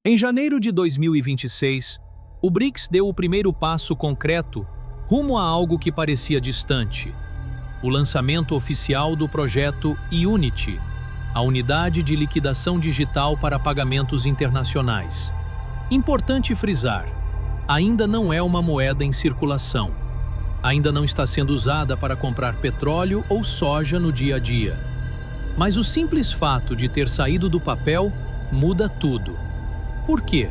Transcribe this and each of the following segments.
Em janeiro de 2026, o BRICS deu o primeiro passo concreto rumo a algo que parecia distante: o lançamento oficial do projeto Unity, a unidade de liquidação digital para pagamentos internacionais. Importante frisar, ainda não é uma moeda em circulação. Ainda não está sendo usada para comprar petróleo ou soja no dia a dia. Mas o simples fato de ter saído do papel muda tudo. Por quê?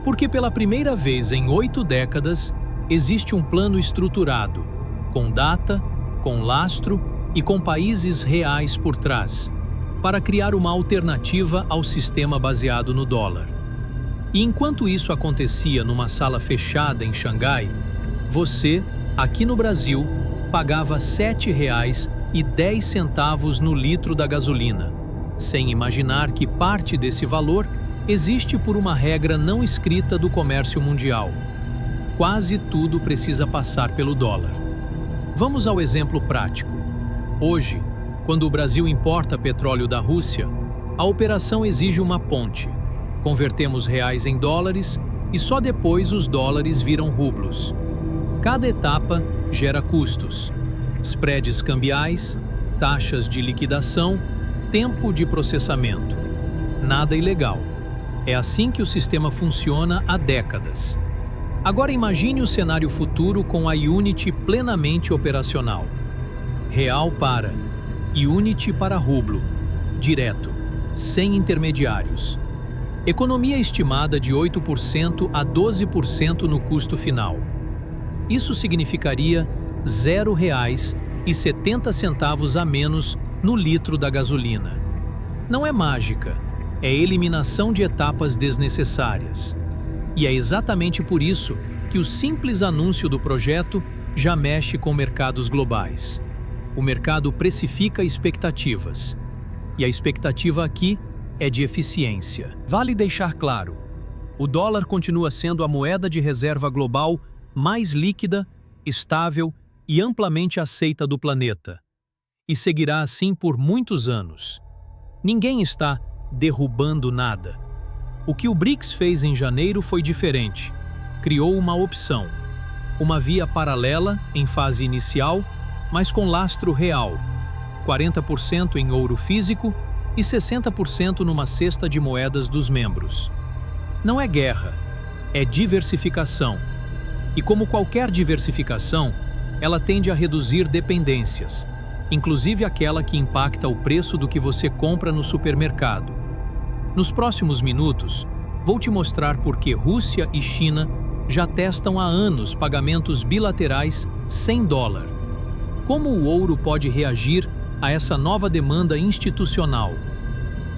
Porque pela primeira vez em 8 décadas, existe um plano estruturado, com data, com lastro e com países reais por trás, para criar uma alternativa ao sistema baseado no dólar. E enquanto isso acontecia numa sala fechada em Xangai, você, aqui no Brasil, pagava R$ 7,10 no litro da gasolina, sem imaginar que parte desse valor existe por uma regra não escrita do comércio mundial. Quase tudo precisa passar pelo dólar. Vamos ao exemplo prático. Hoje, quando o Brasil importa petróleo da Rússia, a operação exige uma ponte. Convertemos reais em dólares e só depois os dólares viram rublos. Cada etapa gera custos, spreads cambiais, taxas de liquidação, tempo de processamento. Nada ilegal. É assim que o sistema funciona há décadas. Agora imagine o cenário futuro com a Unity plenamente operacional. Real para Unity para rublo, direto, sem intermediários. Economia estimada de 8% a 12% no custo final. Isso significaria R$ 0,70 a menos no litro da gasolina. Não é mágica, é eliminação de etapas desnecessárias. E é exatamente por isso que o simples anúncio do projeto já mexe com mercados globais. O mercado precifica expectativas. E a expectativa aqui é de eficiência. Vale deixar claro, o dólar continua sendo a moeda de reserva global mais líquida, estável e amplamente aceita do planeta. E seguirá assim por muitos anos. Ninguém está derrubando nada. O que o BRICS fez em janeiro foi diferente. Criou uma opção, uma via paralela em fase inicial, mas com lastro real, 40% em ouro físico e 60% numa cesta de moedas dos membros. Não é guerra, é diversificação. E como qualquer diversificação, ela tende a reduzir dependências, inclusive aquela que impacta o preço do que você compra no supermercado. Nos próximos minutos, vou te mostrar por que Rússia e China já testam há anos pagamentos bilaterais sem dólar. Como o ouro pode reagir a essa nova demanda institucional?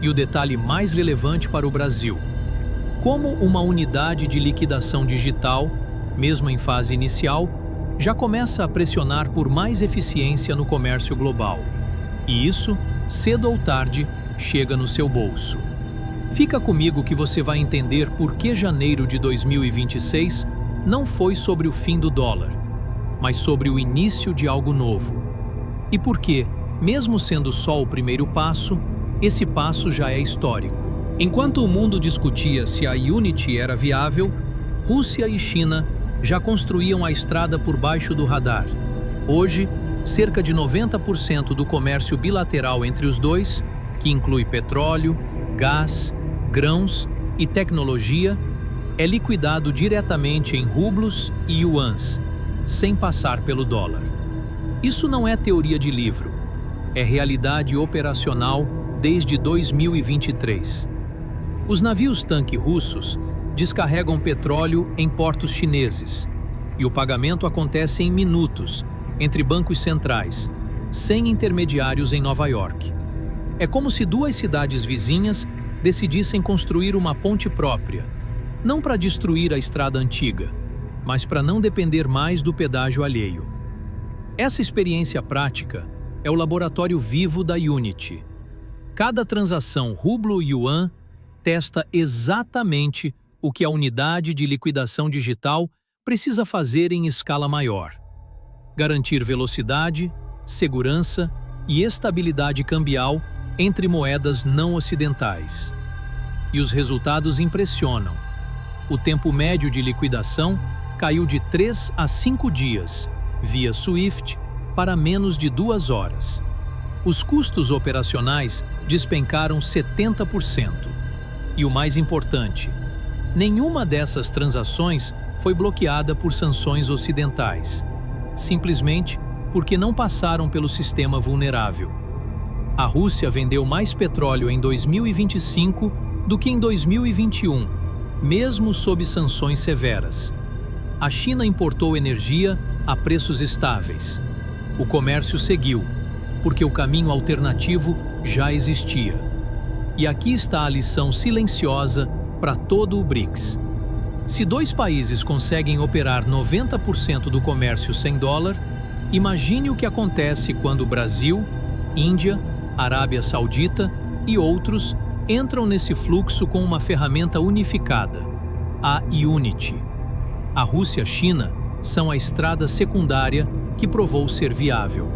E o detalhe mais relevante para o Brasil: como uma unidade de liquidação digital, mesmo em fase inicial, já começa a pressionar por mais eficiência no comércio global. E isso, cedo ou tarde, chega no seu bolso. Fica comigo que você vai entender por que janeiro de 2026 não foi sobre o fim do dólar, mas sobre o início de algo novo. E por que, mesmo sendo só o primeiro passo, esse passo já é histórico. Enquanto o mundo discutia se a Unity era viável, Rússia e China já construíam a estrada por baixo do radar. Hoje, cerca de 90% do comércio bilateral entre os dois, que inclui petróleo, gás, grãos e tecnologia, é liquidado diretamente em rublos e yuans, sem passar pelo dólar. Isso não é teoria de livro, é realidade operacional desde 2023. Os navios-tanque russos descarregam petróleo em portos chineses e o pagamento acontece em minutos entre bancos centrais, sem intermediários em Nova York. É como se duas cidades vizinhas decidissem construir uma ponte própria, não para destruir a estrada antiga, mas para não depender mais do pedágio alheio. Essa experiência prática é o laboratório vivo da Unity. Cada transação rublo-yuan testa exatamente o que a unidade de liquidação digital precisa fazer em escala maior: garantir velocidade, segurança e estabilidade cambial entre moedas não ocidentais. e os resultados impressionam. O tempo médio de liquidação caiu de 3 a 5 dias, via SWIFT, para menos de 2 horas. Os custos operacionais despencaram 70%. E o mais importante, nenhuma dessas transações foi bloqueada por sanções ocidentais, simplesmente porque não passaram pelo sistema vulnerável. A Rússia vendeu mais petróleo em 2025 do que em 2021, mesmo sob sanções severas. A China importou energia a preços estáveis. O comércio seguiu, porque o caminho alternativo já existia. E aqui está a lição silenciosa para todo o BRICS. Se 2 países conseguem operar 90% do comércio sem dólar, imagine o que acontece quando Brasil, Índia, Arábia Saudita e outros entram nesse fluxo com uma ferramenta unificada, a Unity. A Rússia e a China são a estrada secundária que provou ser viável.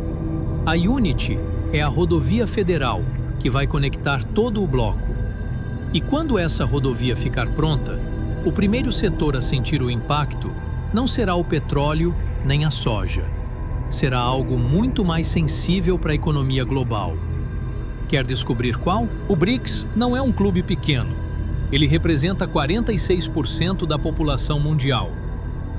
A Unity é a rodovia federal que vai conectar todo o bloco. E quando essa rodovia ficar pronta, o primeiro setor a sentir o impacto não será o petróleo nem a soja. Será algo muito mais sensível para a economia global. Quer descobrir qual? O BRICS não é um clube pequeno. Ele representa 46% da população mundial.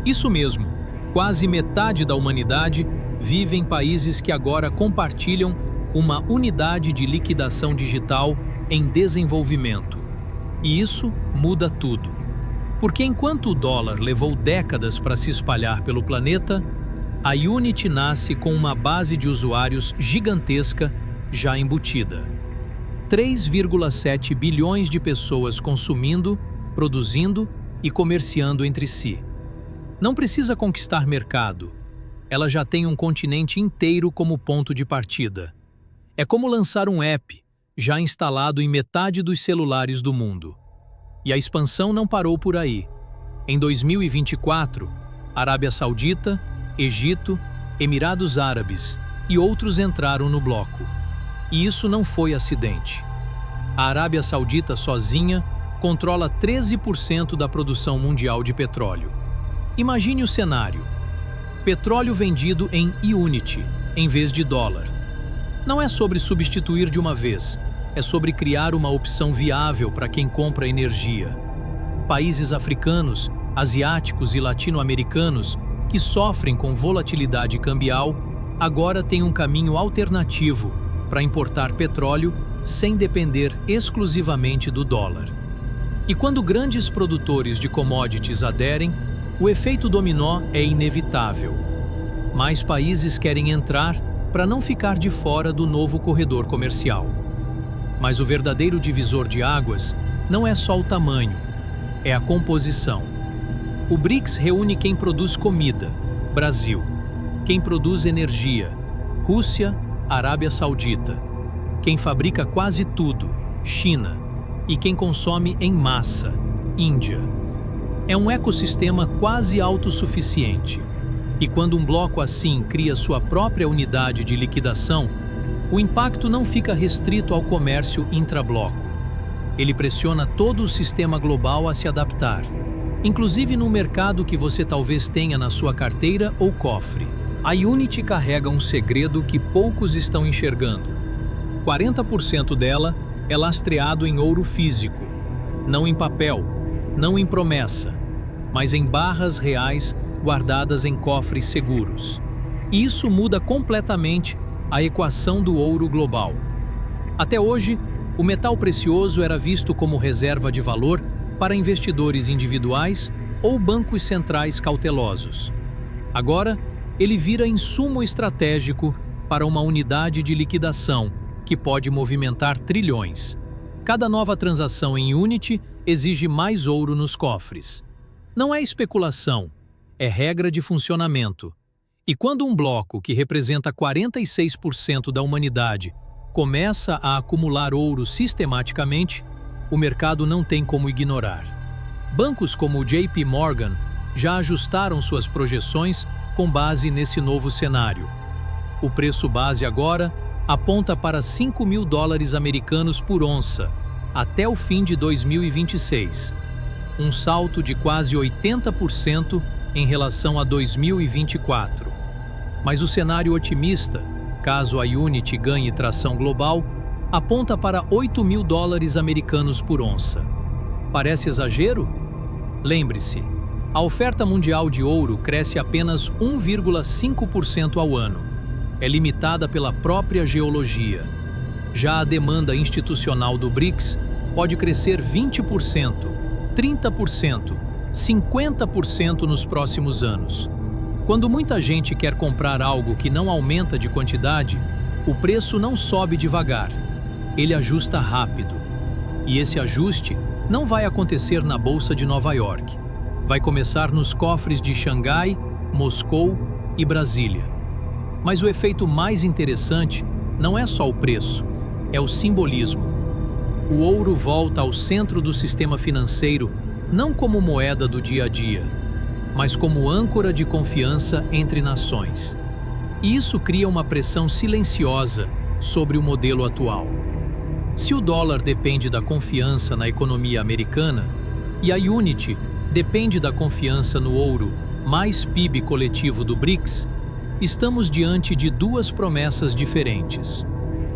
Isso mesmo, quase metade da humanidade vive em países que agora compartilham uma unidade de liquidação digital em desenvolvimento. E isso muda tudo. Porque enquanto o dólar levou décadas para se espalhar pelo planeta, a Unity nasce com uma base de usuários gigantesca já embutida. 3,7 bilhões de pessoas consumindo, produzindo e comerciando entre si. Não precisa conquistar mercado. Ela já tem um continente inteiro como ponto de partida. É como lançar um app, já instalado em metade dos celulares do mundo. E a expansão não parou por aí. Em 2024, Arábia Saudita, Egito, Emirados Árabes e outros entraram no bloco. E isso não foi acidente. A Arábia Saudita sozinha controla 13% da produção mundial de petróleo. Imagine o cenário. Petróleo vendido em Unity, em vez de dólar. Não é sobre substituir de uma vez, é sobre criar uma opção viável para quem compra energia. Países africanos, asiáticos e latino-americanos que sofrem com volatilidade cambial, agora têm um caminho alternativo para importar petróleo sem depender exclusivamente do dólar. E quando grandes produtores de commodities aderem, o efeito dominó é inevitável. Mais países querem entrar para não ficar de fora do novo corredor comercial. Mas o verdadeiro divisor de águas não é só o tamanho, é a composição. O BRICS reúne quem produz comida, Brasil, quem produz energia, Rússia, Arábia Saudita, quem fabrica quase tudo, China, e quem consome em massa, Índia. É um ecossistema quase autossuficiente. E quando um bloco assim cria sua própria unidade de liquidação, o impacto não fica restrito ao comércio intrabloco. Ele pressiona todo o sistema global a se adaptar, inclusive no mercado que você talvez tenha na sua carteira ou cofre. A Unity carrega um segredo que poucos estão enxergando. 40% dela é lastreado em ouro físico, não em papel, não em promessa, mas em barras reais guardadas em cofres seguros. E isso muda completamente a equação do ouro global. Até hoje, o metal precioso era visto como reserva de valor para investidores individuais ou bancos centrais cautelosos. Agora, ele vira insumo estratégico para uma unidade de liquidação que pode movimentar trilhões. Cada nova transação em Unity exige mais ouro nos cofres. Não é especulação, é regra de funcionamento. E quando um bloco que representa 46% da humanidade começa a acumular ouro sistematicamente, o mercado não tem como ignorar. Bancos como o JP Morgan já ajustaram suas projeções com base nesse novo cenário. O preço base agora aponta para $5.000 americanos por onça, até o fim de 2026, um salto de quase 80% em relação a 2024. Mas o cenário otimista, caso a Unity ganhe tração global, aponta para $8.000 americanos por onça. Parece exagero? Lembre-se, a oferta mundial de ouro cresce apenas 1,5% ao ano. É limitada pela própria geologia. Já a demanda institucional do BRICS pode crescer 20%, 30%, 50% nos próximos anos. Quando muita gente quer comprar algo que não aumenta de quantidade, o preço não sobe devagar, ele ajusta rápido. E esse ajuste não vai acontecer na Bolsa de Nova York. Vai começar nos cofres de Xangai, Moscou e Brasília. Mas o efeito mais interessante não é só o preço, é o simbolismo. O ouro volta ao centro do sistema financeiro não como moeda do dia a dia, mas como âncora de confiança entre nações. E isso cria uma pressão silenciosa sobre o modelo atual. Se o dólar depende da confiança na economia americana e a Unity depende da confiança no ouro mais PIB coletivo do BRICS, estamos diante de duas promessas diferentes.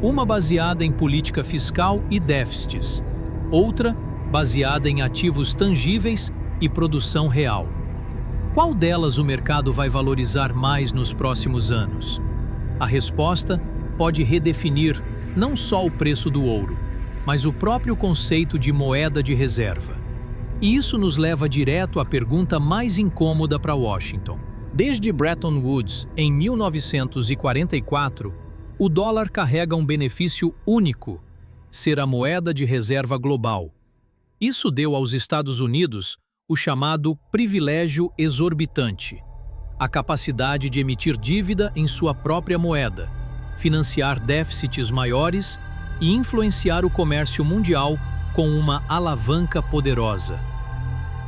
Uma baseada em política fiscal e déficits, outra baseada em ativos tangíveis e produção real. Qual delas o mercado vai valorizar mais nos próximos anos? A resposta pode redefinir não só o preço do ouro, mas o próprio conceito de moeda de reserva. E isso nos leva direto à pergunta mais incômoda para Washington. Desde Bretton Woods, em 1944, o dólar carrega um benefício único: ser a moeda de reserva global. Isso deu aos Estados Unidos o chamado privilégio exorbitante, a capacidade de emitir dívida em sua própria moeda, financiar déficits maiores e influenciar o comércio mundial com uma alavanca poderosa.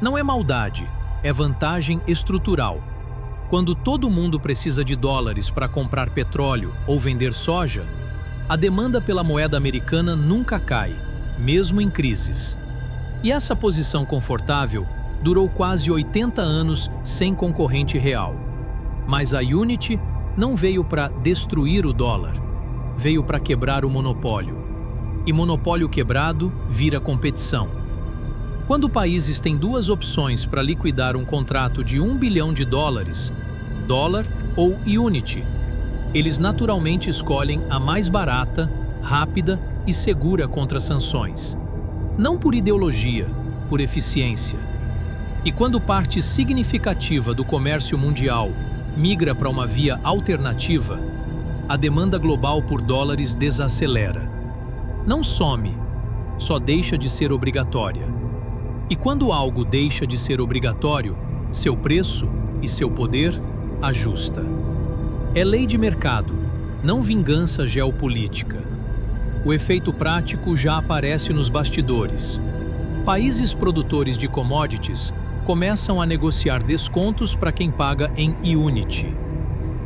Não é maldade, é vantagem estrutural. Quando todo mundo precisa de dólares para comprar petróleo ou vender soja, a demanda pela moeda americana nunca cai, mesmo em crises. E essa posição confortável durou quase 80 anos sem concorrente real. Mas a Unity não veio para destruir o dólar, veio para quebrar o monopólio. E monopólio quebrado vira competição. Quando países têm duas opções para liquidar um contrato de $1 bilhão, dólar ou Unity, eles naturalmente escolhem a mais barata, rápida e segura contra sanções. Não por ideologia, por eficiência. E quando parte significativa do comércio mundial migra para uma via alternativa, a demanda global por dólares desacelera. Não some, só deixa de ser obrigatória. E quando algo deixa de ser obrigatório, seu preço e seu poder ajusta. É lei de mercado, não vingança geopolítica. O efeito prático já aparece nos bastidores. Países produtores de commodities começam a negociar descontos para quem paga em Unity.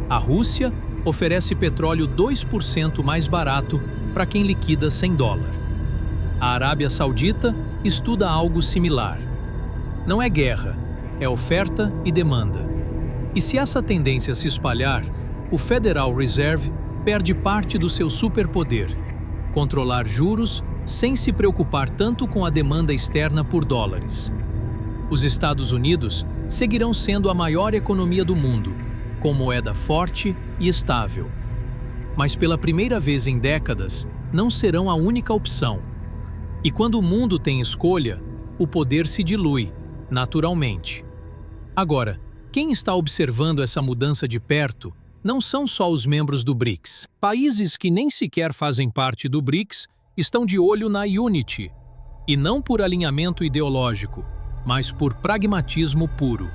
A Rússia oferece petróleo 2% mais barato para quem liquida $100. A Arábia Saudita estuda algo similar. Não é guerra, é oferta e demanda. E se essa tendência se espalhar, o Federal Reserve perde parte do seu superpoder: controlar juros sem se preocupar tanto com a demanda externa por dólares. Os Estados Unidos seguirão sendo a maior economia do mundo, com moeda forte e estável. Mas pela primeira vez em décadas, não serão a única opção. E quando o mundo tem escolha, o poder se dilui, naturalmente. Agora, quem está observando essa mudança de perto não são só os membros do BRICS. Países que nem sequer fazem parte do BRICS estão de olho na Unity, e não por alinhamento ideológico, mas por pragmatismo puro.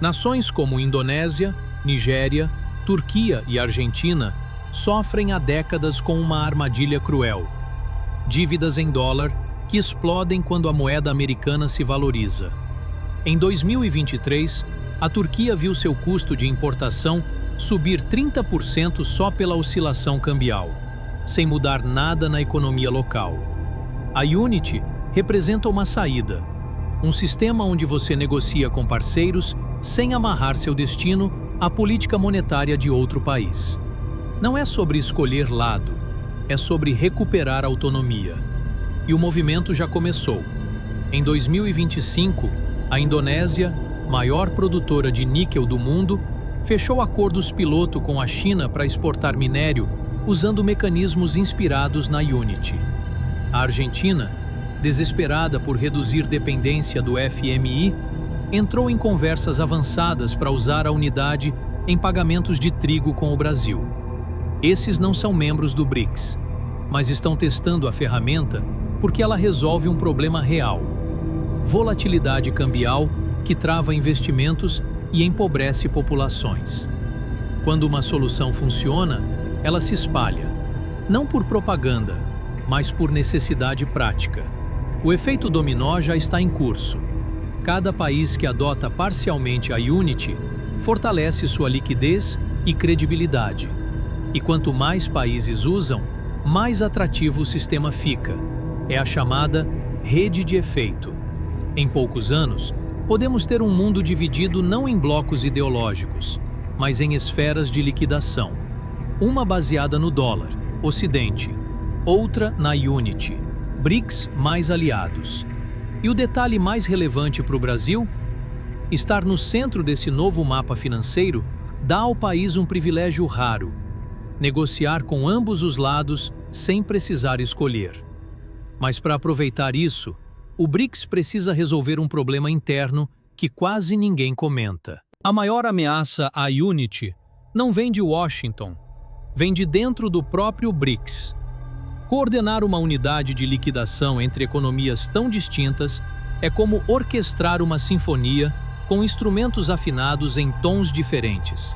Nações como Indonésia, Nigéria, Turquia e Argentina sofrem há décadas com uma armadilha cruel: dívidas em dólar que explodem quando a moeda americana se valoriza. Em 2023, a Turquia viu seu custo de importação subir 30% só pela oscilação cambial, sem mudar nada na economia local. A Unity representa uma saída, um sistema onde você negocia com parceiros sem amarrar seu destino à política monetária de outro país. Não é sobre escolher lado, é sobre recuperar autonomia. E o movimento já começou. Em 2025, a Indonésia, maior produtora de níquel do mundo, fechou acordos piloto com a China para exportar minério usando mecanismos inspirados na Unity. A Argentina, desesperada por reduzir dependência do FMI, entrou em conversas avançadas para usar a unidade em pagamentos de trigo com o Brasil. Esses não são membros do BRICS, mas estão testando a ferramenta porque ela resolve um problema real: volatilidade cambial que trava investimentos e empobrece populações. Quando uma solução funciona, ela se espalha, não por propaganda, mas por necessidade prática. O efeito dominó já está em curso. Cada país que adota parcialmente a Unity fortalece sua liquidez e credibilidade. E quanto mais países usam, mais atrativo o sistema fica. É a chamada rede de efeito. Em poucos anos, podemos ter um mundo dividido não em blocos ideológicos, mas em esferas de liquidação. Uma baseada no dólar, Ocidente, outra na Unity, BRICS mais aliados. E o detalhe mais relevante para o Brasil? Estar no centro desse novo mapa financeiro dá ao país um privilégio raro: negociar com ambos os lados sem precisar escolher. Mas para aproveitar isso, o BRICS precisa resolver um problema interno que quase ninguém comenta. A maior ameaça à Unity não vem de Washington, vem de dentro do próprio BRICS. Coordenar uma unidade de liquidação entre economias tão distintas é como orquestrar uma sinfonia com instrumentos afinados em tons diferentes.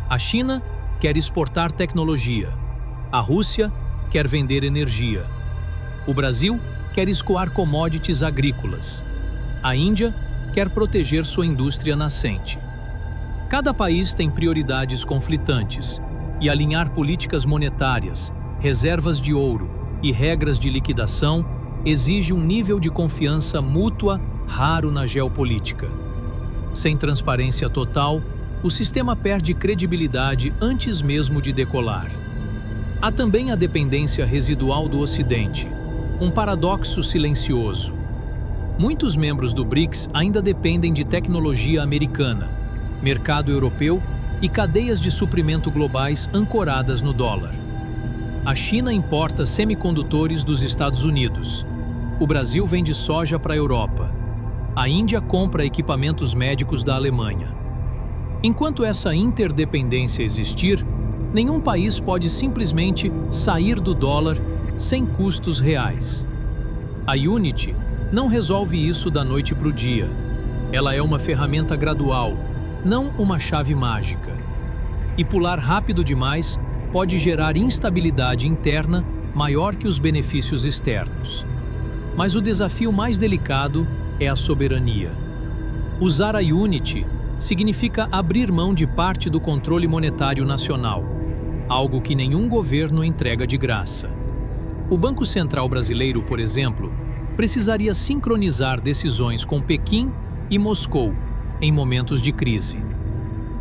A China quer exportar tecnologia, a Rússia quer vender energia, o Brasil quer escoar commodities agrícolas, a Índia quer proteger sua indústria nascente. Cada país tem prioridades conflitantes, e alinhar políticas monetárias, reservas de ouro e regras de liquidação exige um nível de confiança mútua raro na geopolítica. Sem transparência total, o sistema perde credibilidade antes mesmo de decolar. Há também a dependência residual do Ocidente, um paradoxo silencioso. Muitos membros do BRICS ainda dependem de tecnologia americana, mercado europeu e cadeias de suprimento globais ancoradas no dólar. A China importa semicondutores dos Estados Unidos. O Brasil vende soja para a Europa. A Índia compra equipamentos médicos da Alemanha. Enquanto essa interdependência existir, nenhum país pode simplesmente sair do dólar sem custos reais. A Unity não resolve isso da noite para o dia. Ela é uma ferramenta gradual, não uma chave mágica. E pular rápido demais pode gerar instabilidade interna maior que os benefícios externos. Mas o desafio mais delicado é a soberania. Usar a Unity significa abrir mão de parte do controle monetário nacional, algo que nenhum governo entrega de graça. O Banco Central brasileiro, por exemplo, precisaria sincronizar decisões com Pequim e Moscou em momentos de crise.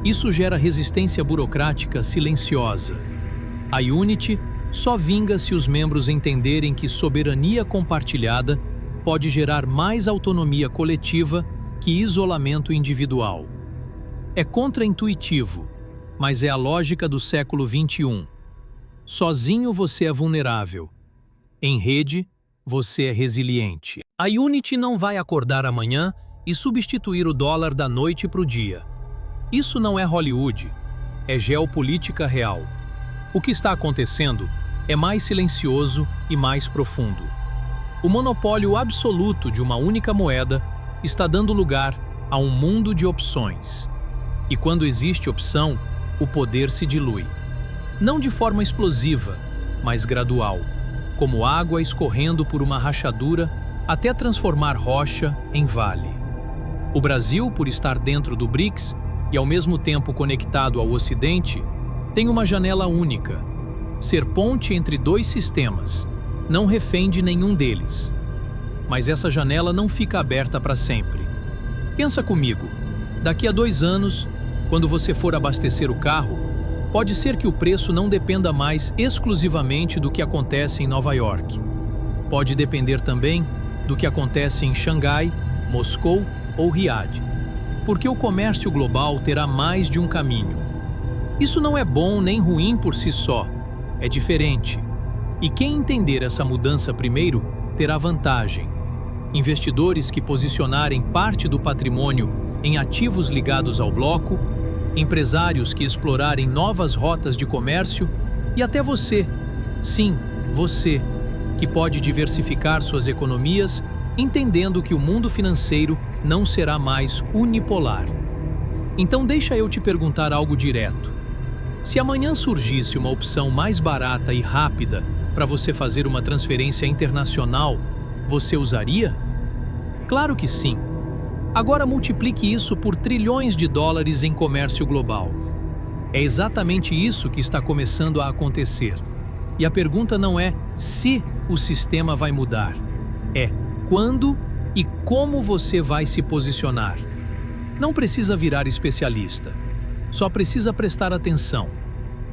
Isso gera resistência burocrática silenciosa. A Unity só vinga se os membros entenderem que soberania compartilhada pode gerar mais autonomia coletiva que isolamento individual. É contraintuitivo, mas é a lógica do século XXI. Sozinho você é vulnerável. Em rede, você é resiliente. A Unity não vai acordar amanhã e substituir o dólar da noite para o dia. Isso não é Hollywood, é geopolítica real. O que está acontecendo é mais silencioso e mais profundo. O monopólio absoluto de uma única moeda está dando lugar a um mundo de opções. E quando existe opção, o poder se dilui. Não de forma explosiva, mas gradual, como água escorrendo por uma rachadura até transformar rocha em vale. O Brasil, por estar dentro do BRICS e ao mesmo tempo conectado ao Ocidente, tem uma janela única: ser ponte entre dois sistemas, não refém de nenhum deles. Mas essa janela não fica aberta para sempre. Pensa comigo, daqui a 2 anos, quando você for abastecer o carro, pode ser que o preço não dependa mais exclusivamente do que acontece em Nova York. Pode depender também do que acontece em Xangai, Moscou ou Riad, porque o comércio global terá mais de um caminho. Isso não é bom nem ruim por si só, é diferente. E quem entender essa mudança primeiro terá vantagem. Investidores que posicionarem parte do patrimônio em ativos ligados ao bloco, empresários que explorarem novas rotas de comércio e até você, sim, você, que pode diversificar suas economias, entendendo que o mundo financeiro não será mais unipolar. Então deixa eu te perguntar algo direto. Se amanhã surgisse uma opção mais barata e rápida para você fazer uma transferência internacional, você usaria? Claro que sim. Agora multiplique isso por trilhões de dólares em comércio global. É exatamente isso que está começando a acontecer. E a pergunta não é se o sistema vai mudar, é quando e como você vai se posicionar. Não precisa virar especialista, só precisa prestar atenção,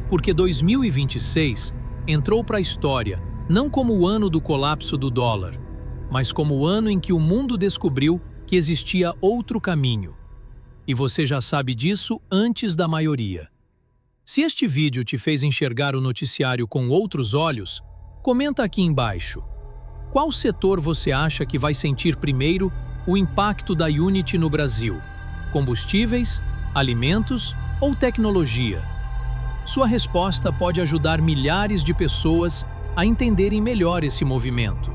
porque 2026 entrou para a história não como o ano do colapso do dólar, mas como o ano em que o mundo descobriu que existia outro caminho. E você já sabe disso antes da maioria. Se este vídeo te fez enxergar o noticiário com outros olhos, comenta aqui embaixo. Qual setor você acha que vai sentir primeiro o impacto da Unity no Brasil? Combustíveis, alimentos ou tecnologia? Sua resposta pode ajudar milhares de pessoas a entenderem melhor esse movimento.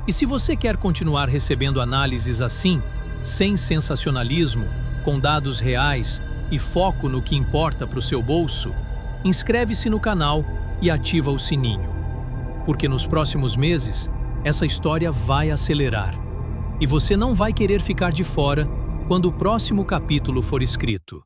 E se você quer continuar recebendo análises assim, sem sensacionalismo, com dados reais e foco no que importa para o seu bolso, inscreve-se no canal e ativa o sininho. Porque nos próximos meses, essa história vai acelerar. E você não vai querer ficar de fora quando o próximo capítulo for escrito.